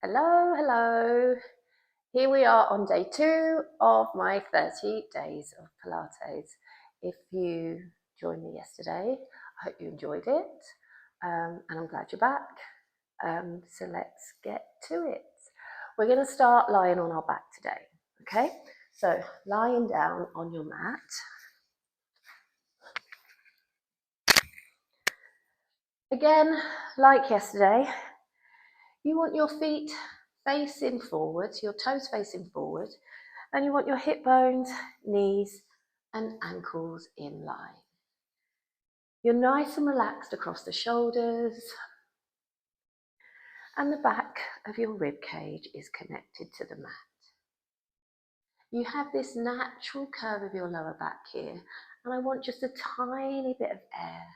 Hello, hello. Here we are on day 2 of my 30 days of Pilates. If you joined me yesterday, I hope you enjoyed it, and I'm glad you're back. So let's get to it. We're going to start lying on our back today, okay? So lying down on your mat. Again, like yesterday, you want your feet facing forward, your toes facing forward, and you want your hip bones, knees, and ankles in line. You're nice and relaxed across the shoulders, and the back of your rib cage is connected to the mat. You have this natural curve of your lower back here, and I want just a tiny bit of air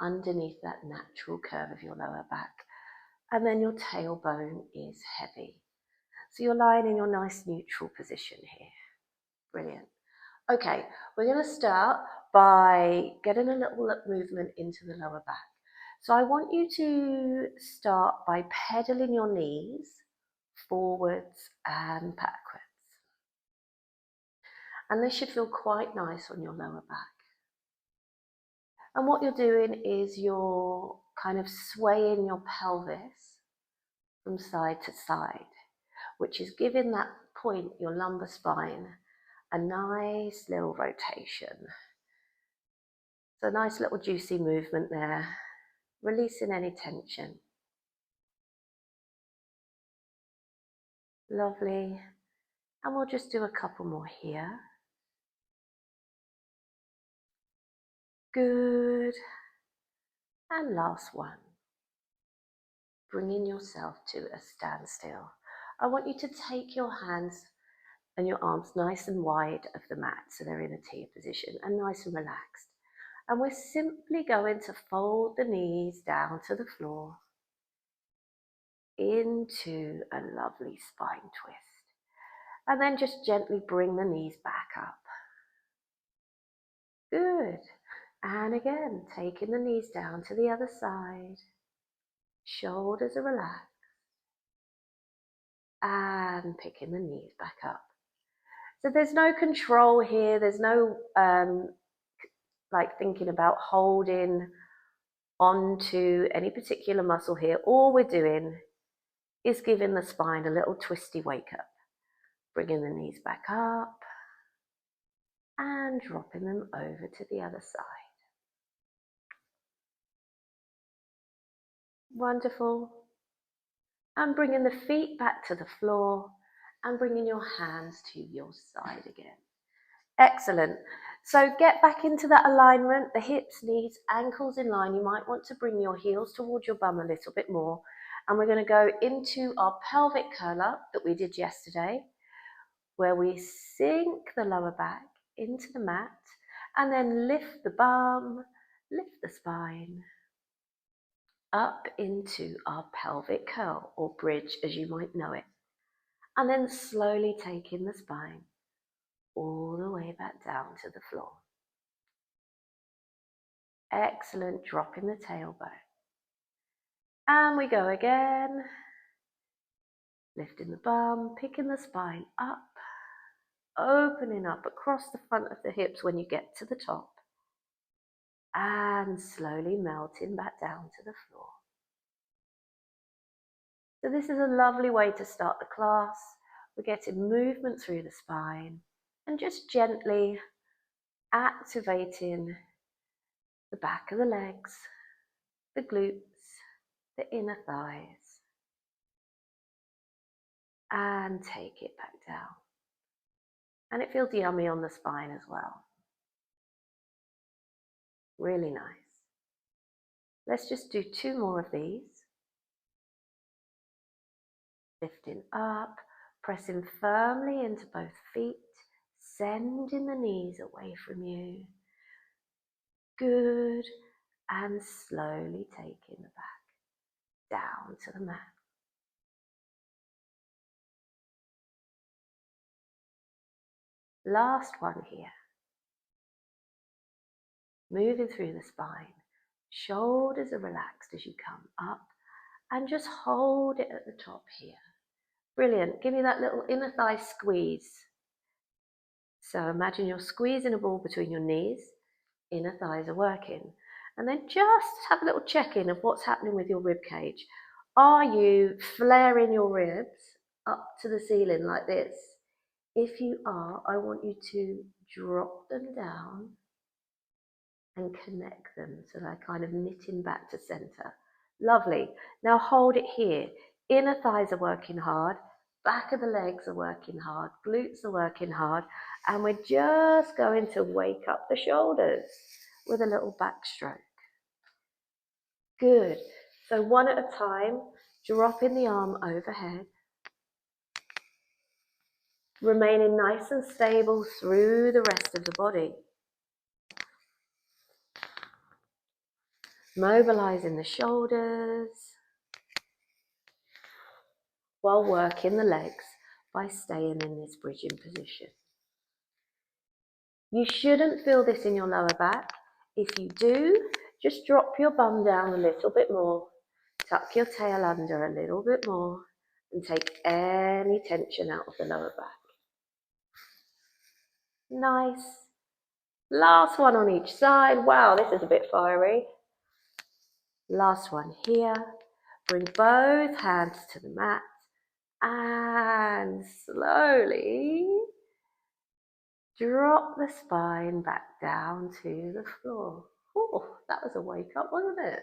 underneath that natural curve of your lower back, and then your tailbone is heavy. So you're lying in your nice neutral position here. Brilliant. Okay, we're going to start by getting a little movement into the lower back. So I want you to start by pedaling your knees forwards and backwards. And this should feel quite nice on your lower back. And what you're doing is you're kind of swaying your pelvis from side to side, which is giving that point, your lumbar spine, a nice little rotation. So a nice little juicy movement there, releasing any tension. Lovely. And we'll just do a couple more here. Good. And last one. Bringing yourself to a standstill. I want you to take your hands and your arms nice and wide of the mat, so they're in a T position and nice and relaxed. And we're simply going to fold the knees down to the floor into a lovely spine twist. And then just gently bring the knees back up. Good. And again, taking the knees down to the other side. Shoulders are relaxed. And picking the knees back up. So there's no control here. There's no like thinking about holding onto any particular muscle here. All we're doing is giving the spine a little twisty wake up. Bringing the knees back up and dropping them over to the other side. Wonderful. And bringing the feet back to the floor and bringing your hands to your side again. Excellent. So get back into that alignment, the hips, knees, ankles in line. You might want to bring your heels towards your bum a little bit more. And we're going to go into our pelvic curl up that we did yesterday, where we sink the lower back into the mat and then lift the bum, lift the spine up into our pelvic curl, or bridge as you might know it. And then slowly taking the spine all the way back down to the floor. Excellent, dropping the tailbone. And we go again, lifting the bum, picking the spine up, opening up across the front of the hips when you get to the top, and slowly melting back down to the floor. So this is a lovely way to start the class. We're getting movement through the spine and just gently activating the back of the legs, the glutes, the inner thighs, and take it back down. And it feels yummy on the spine as well. Really nice. Let's just do 2 more of these. Lifting up, pressing firmly into both feet, sending the knees away from you. Good. And slowly taking the back down to the mat. Last one here. Moving through the spine. Shoulders are relaxed as you come up and just hold it at the top here. Brilliant. Give me that little inner thigh squeeze. So imagine you're squeezing a ball between your knees, inner thighs are working. And then just have a little check-in of what's happening with your rib cage. Are you flaring your ribs up to the ceiling like this? If you are, I want you to drop them down and connect them so they're kind of knitting back to center. Lovely. Now hold it here. Inner thighs are working hard, back of the legs are working hard, glutes are working hard, and we're just going to wake up the shoulders with a little backstroke. Good. So one at a time, dropping the arm overhead, remaining nice and stable through the rest of the body. Mobilizing the shoulders while working the legs by staying in this bridging position. You shouldn't feel this in your lower back. If you do, just drop your bum down a little bit more, tuck your tail under a little bit more, and take any tension out of the lower back. Nice. Last one on each side. Wow, this is a bit fiery. Last one here. Bring both hands to the mat and slowly drop the spine back down to the floor. Oh, that was a wake up, wasn't it?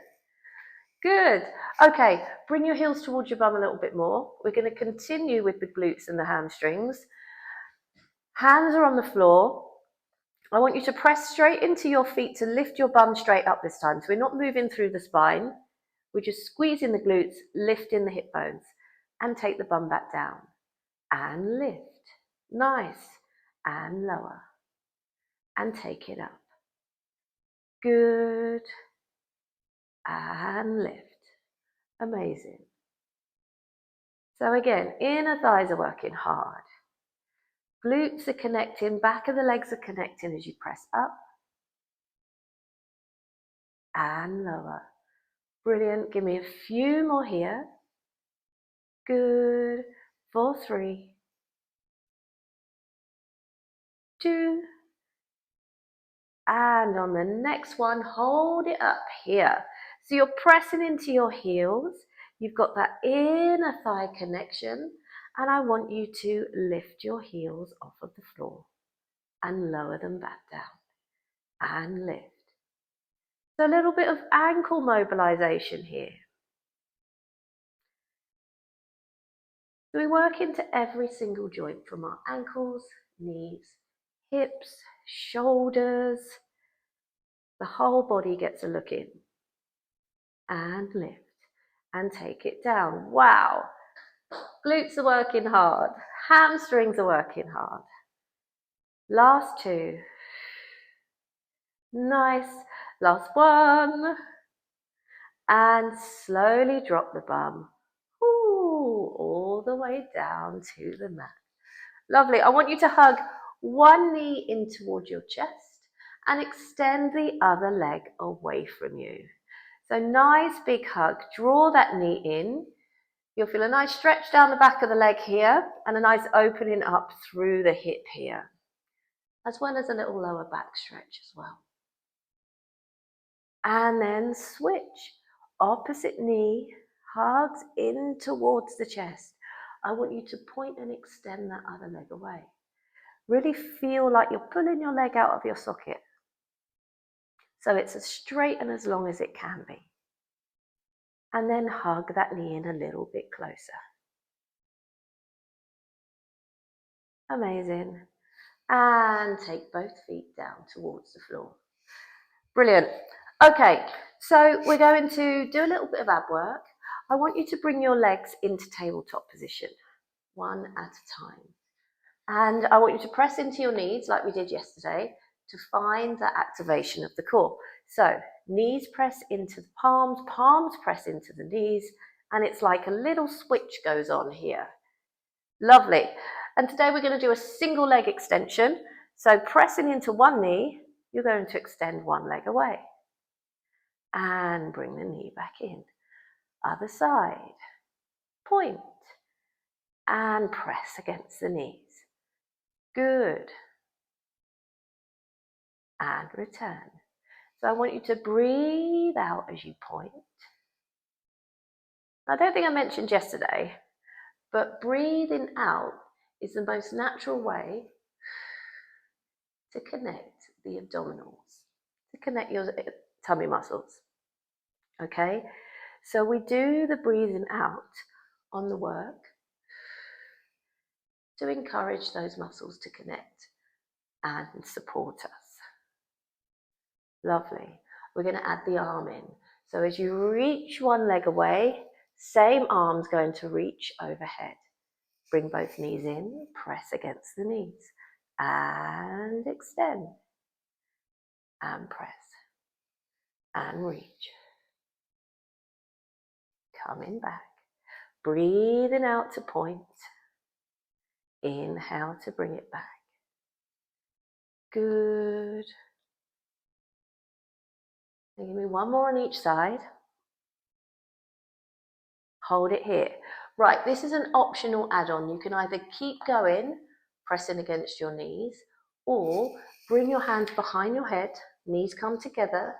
Good. Okay, bring your heels towards your bum a little bit more. We're going to continue with the glutes and the hamstrings. Hands are on the floor. I want you to press straight into your feet to lift your bum straight up this time. So we're not moving through the spine. We're just squeezing the glutes, lifting the hip bones, and take the bum back down. And lift. Nice. And lower. And take it up. Good. And lift. Amazing. So again, inner thighs are working hard. Glutes are connecting, back of the legs are connecting as you press up and lower. Brilliant. Give me a few more here. Good. For 3, 2, and on the next one, hold it up here. So you're pressing into your heels. You've got that inner thigh connection, and I want you to lift your heels off of the floor and lower them back down and lift. So a little bit of ankle mobilization here. So we work into every single joint from our ankles, knees, hips, shoulders. The whole body gets a look in. And lift. And take it down. Wow. Glutes are working hard. Hamstrings are working hard. Last 2. Nice. Last 1. And slowly drop the bum. Ooh, all the way down to the mat. Lovely. I want you to hug one knee in towards your chest and extend the other leg away from you. So nice big hug. Draw that knee in. You'll feel a nice stretch down the back of the leg here and a nice opening up through the hip here, as well as a little lower back stretch as well. And then switch. Opposite knee hugs in towards the chest. I want you to point and extend that other leg away. Really feel like you're pulling your leg out of your socket. So it's as straight and as long as it can be. And then hug that knee in a little bit closer. Amazing. And take both feet down towards the floor. Brilliant. Okay, so we're going to do a little bit of ab work. I want you to bring your legs into tabletop position, one at a time. And I want you to press into your knees like we did yesterday to find that activation of the core. So knees press into the palms, palms press into the knees, and it's like a little switch goes on here. Lovely. And today we're going to do a single leg extension. So pressing into one knee, you're going to extend one leg away. And bring the knee back in. Other side. Point. And press against the knees. Good. And return. So I want you to breathe out as you point. I don't think I mentioned yesterday, but breathing out is the most natural way to connect the abdominals, to connect your tummy muscles. Okay, so we do the breathing out on the work to encourage those muscles to connect and support us. Lovely. We're going to add the arm in. So as you reach one leg away, same arm's going to reach overhead. Bring both knees in, press against the knees, and extend, and press, and reach. Coming back. Breathing out to point. Inhale to bring it back. Good. And give me one more on each side. Hold it here. Right, this is an optional add-on. You can either keep going, pressing against your knees, or bring your hands behind your head, knees come together,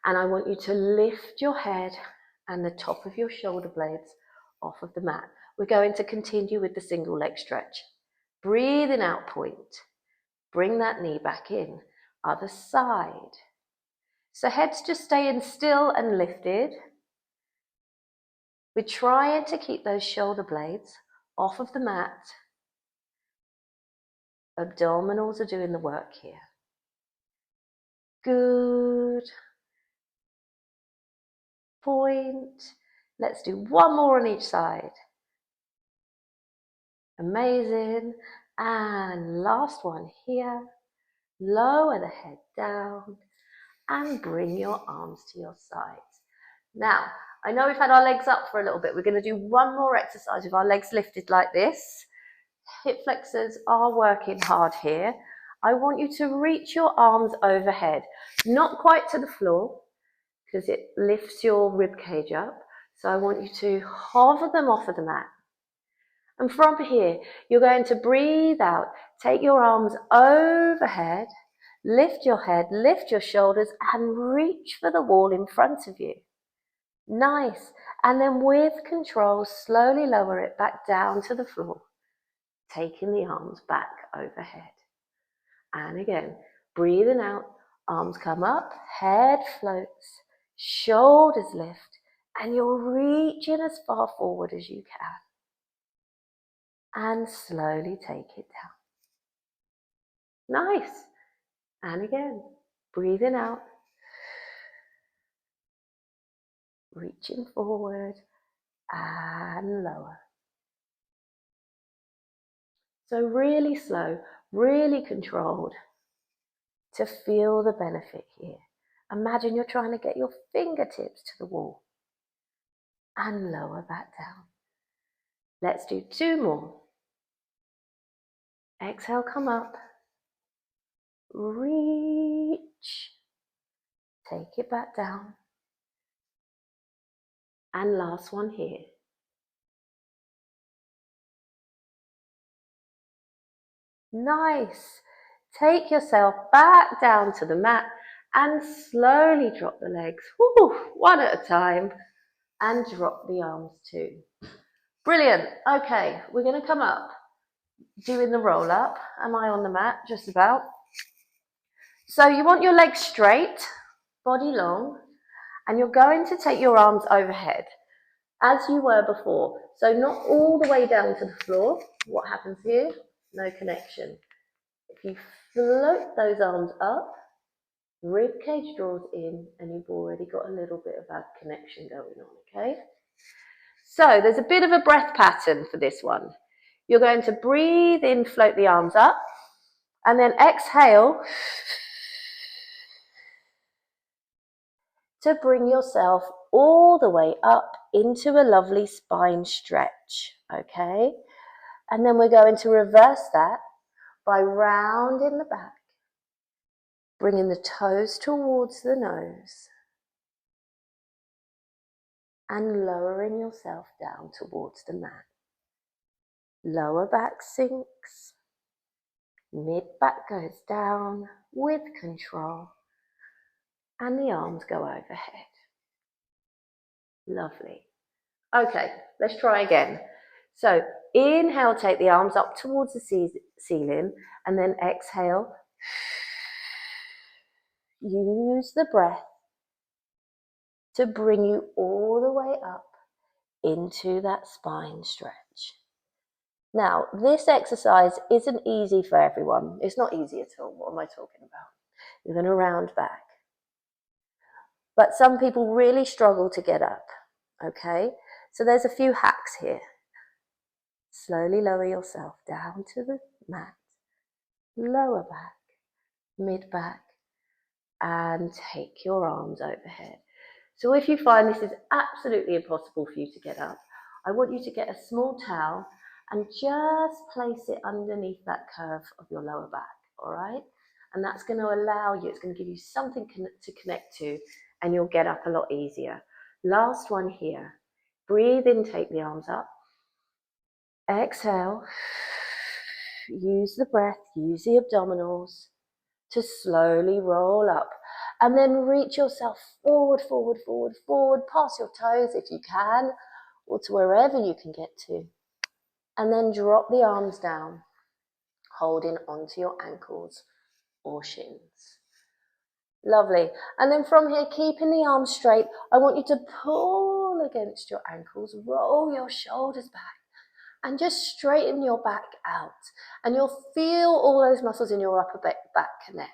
and I want you to lift your head and the top of your shoulder blades off of the mat. We're going to continue with the single leg stretch. Breathing out, point. Bring that knee back in. Other side. So head's just staying still and lifted. We're trying to keep those shoulder blades off of the mat. Abdominals are doing the work here. Good. Point. Let's do one more on each side. Amazing. And last one here. Lower the head down and bring your arms to your sides. Now, I know we've had our legs up for a little bit. We're going to do one more exercise with our legs lifted like this. Hip flexors are working hard here. I want you to reach your arms overhead, not quite to the floor because it lifts your rib cage up. So I want you to hover them off of the mat. And from here, you're going to breathe out. Take your arms overhead, lift your head, lift your shoulders, and reach for the wall in front of you. Nice. And then with control, slowly lower it back down to the floor, taking the arms back overhead. And again, breathing out, arms come up, head floats, shoulders lift, and you're reaching as far forward as you can. And slowly take it down. Nice. And again, breathing out, reaching forward and lower. So really slow, really controlled to feel the benefit here. Imagine you're trying to get your fingertips to the wall and lower that down. Let's do two more. Exhale, come up, reach, take it back down. And last one here. Nice. Take yourself back down to the mat and slowly drop the legs, one at a time, and drop the arms too. Brilliant. Okay, we're going to come up, doing the roll up. Am I on the mat? Just about. So you want your legs straight, body long, and you're going to take your arms overhead as you were before. So not all the way down to the floor. What happens here? No connection. If you float those arms up, rib cage draws in, and you've already got a little bit of a connection going on, okay? So there's a bit of a breath pattern for this one. You're going to breathe in, float the arms up, and then exhale to bring yourself all the way up into a lovely spine stretch, okay? And then we're going to reverse that by rounding the back, bringing the toes towards the nose, and lowering yourself down towards the mat. Lower back sinks, mid back goes down with control, and the arms go overhead. Lovely. Okay, let's try again. So inhale, take the arms up towards the ceiling, and then exhale. Use the breath to bring you all the way up into that spine stretch. Now, this exercise isn't easy for everyone. It's not easy at all. What am I talking about? You're going to round back. But some people really struggle to get up, okay? So there's a few hacks here. Slowly lower yourself down to the mat, lower back, mid back, and take your arms overhead. So if you find this is absolutely impossible for you to get up, I want you to get a small towel and just place it underneath that curve of your lower back, all right? And that's going to allow you, it's going to give you something to connect to, and you'll get up a lot easier. Last one here. Breathe in, take the arms up. Exhale. Use the breath, use the abdominals to slowly roll up. And then reach yourself forward, forward, forward, forward, past your toes if you can, or to wherever you can get to. And then drop the arms down, holding onto your ankles or shins. Lovely. And then from here, keeping the arms straight, I want you to pull against your ankles, roll your shoulders back, and just straighten your back out. And you'll feel all those muscles in your upper back connect.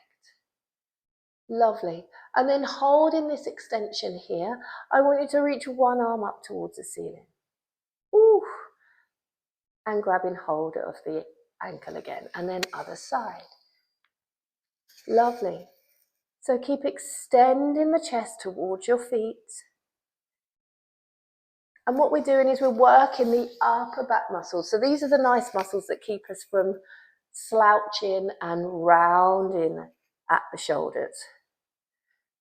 Lovely. And then holding this extension here, I want you to reach one arm up towards the ceiling. Ooh. And grabbing hold of the ankle again. And then other side. Lovely. So keep extending the chest towards your feet. And what we're doing is we're working the upper back muscles. So these are the nice muscles that keep us from slouching and rounding at the shoulders.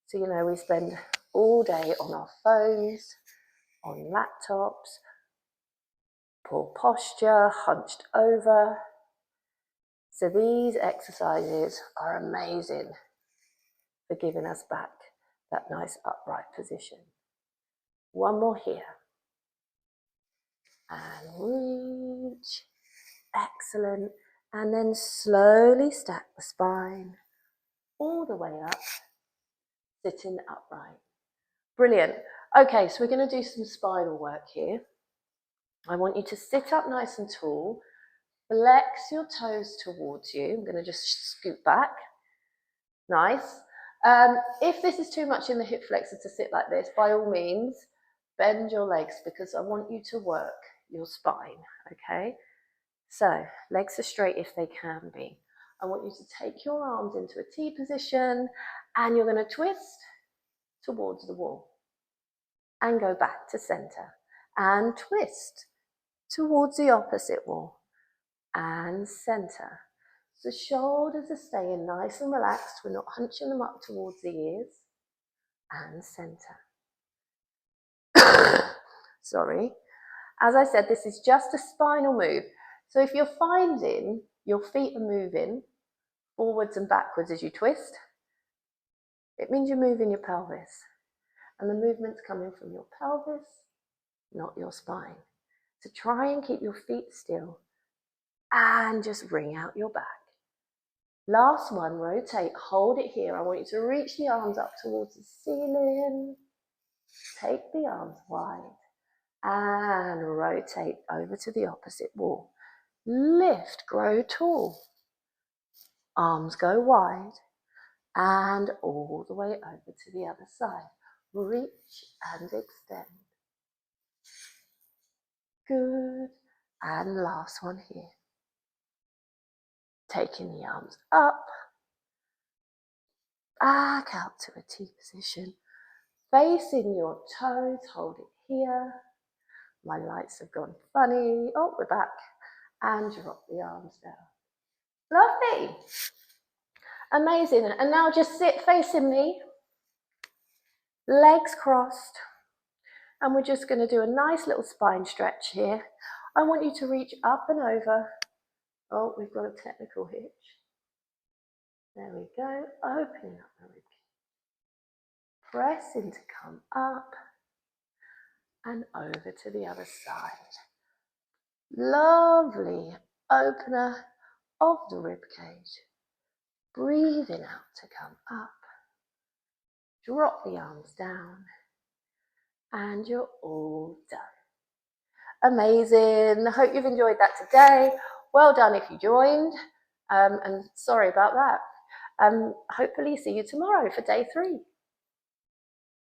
So, you know, we spend all day on our phones, on laptops, poor posture, hunched over. So these exercises are amazing for giving us back that nice upright position. One more here. And reach. Excellent. And then slowly stack the spine all the way up, sitting upright. Brilliant. Okay, so we're going to do some spinal work here. I want you to sit up nice and tall, flex your toes towards you. I'm going to just scoot back. Nice. If this is too much in the hip flexor to sit like this, by all means, bend your legs because I want you to work your spine, okay? So, legs are straight if they can be. I want you to take your arms into a T position and you're going to twist towards the wall and go back to center and twist towards the opposite wall and center. The shoulders are staying nice and relaxed. We're not hunching them up towards the ears and center. Sorry. As I said, this is just a spinal move. So if you're finding your feet are moving forwards and backwards as you twist, it means you're moving your pelvis. And the movement's coming from your pelvis, not your spine. So try and keep your feet still and just wring out your back. Last one, rotate, hold it here. I want you to reach the arms up towards the ceiling. Take the arms wide and rotate over to the opposite wall. Lift, grow tall. Arms go wide and all the way over to the other side. Reach and extend. Good. And last one here. Taking the arms up, back out to a T position. Facing your toes, hold it here. My lights have gone funny. Oh, we're back. And drop the arms down. Lovely. Amazing. And now just sit facing me. Legs crossed. And we're just going to do a nice little spine stretch here. I want you to reach up and over. Oh, we've got a technical hitch. There we go, opening up the rib cage. Pressing to come up and over to the other side. Lovely opener of the rib cage. Breathing out to come up. Drop the arms down. And you're all done. Amazing. I hope you've enjoyed that today. Well done if you joined. And sorry about that. Hopefully see you tomorrow for day 3.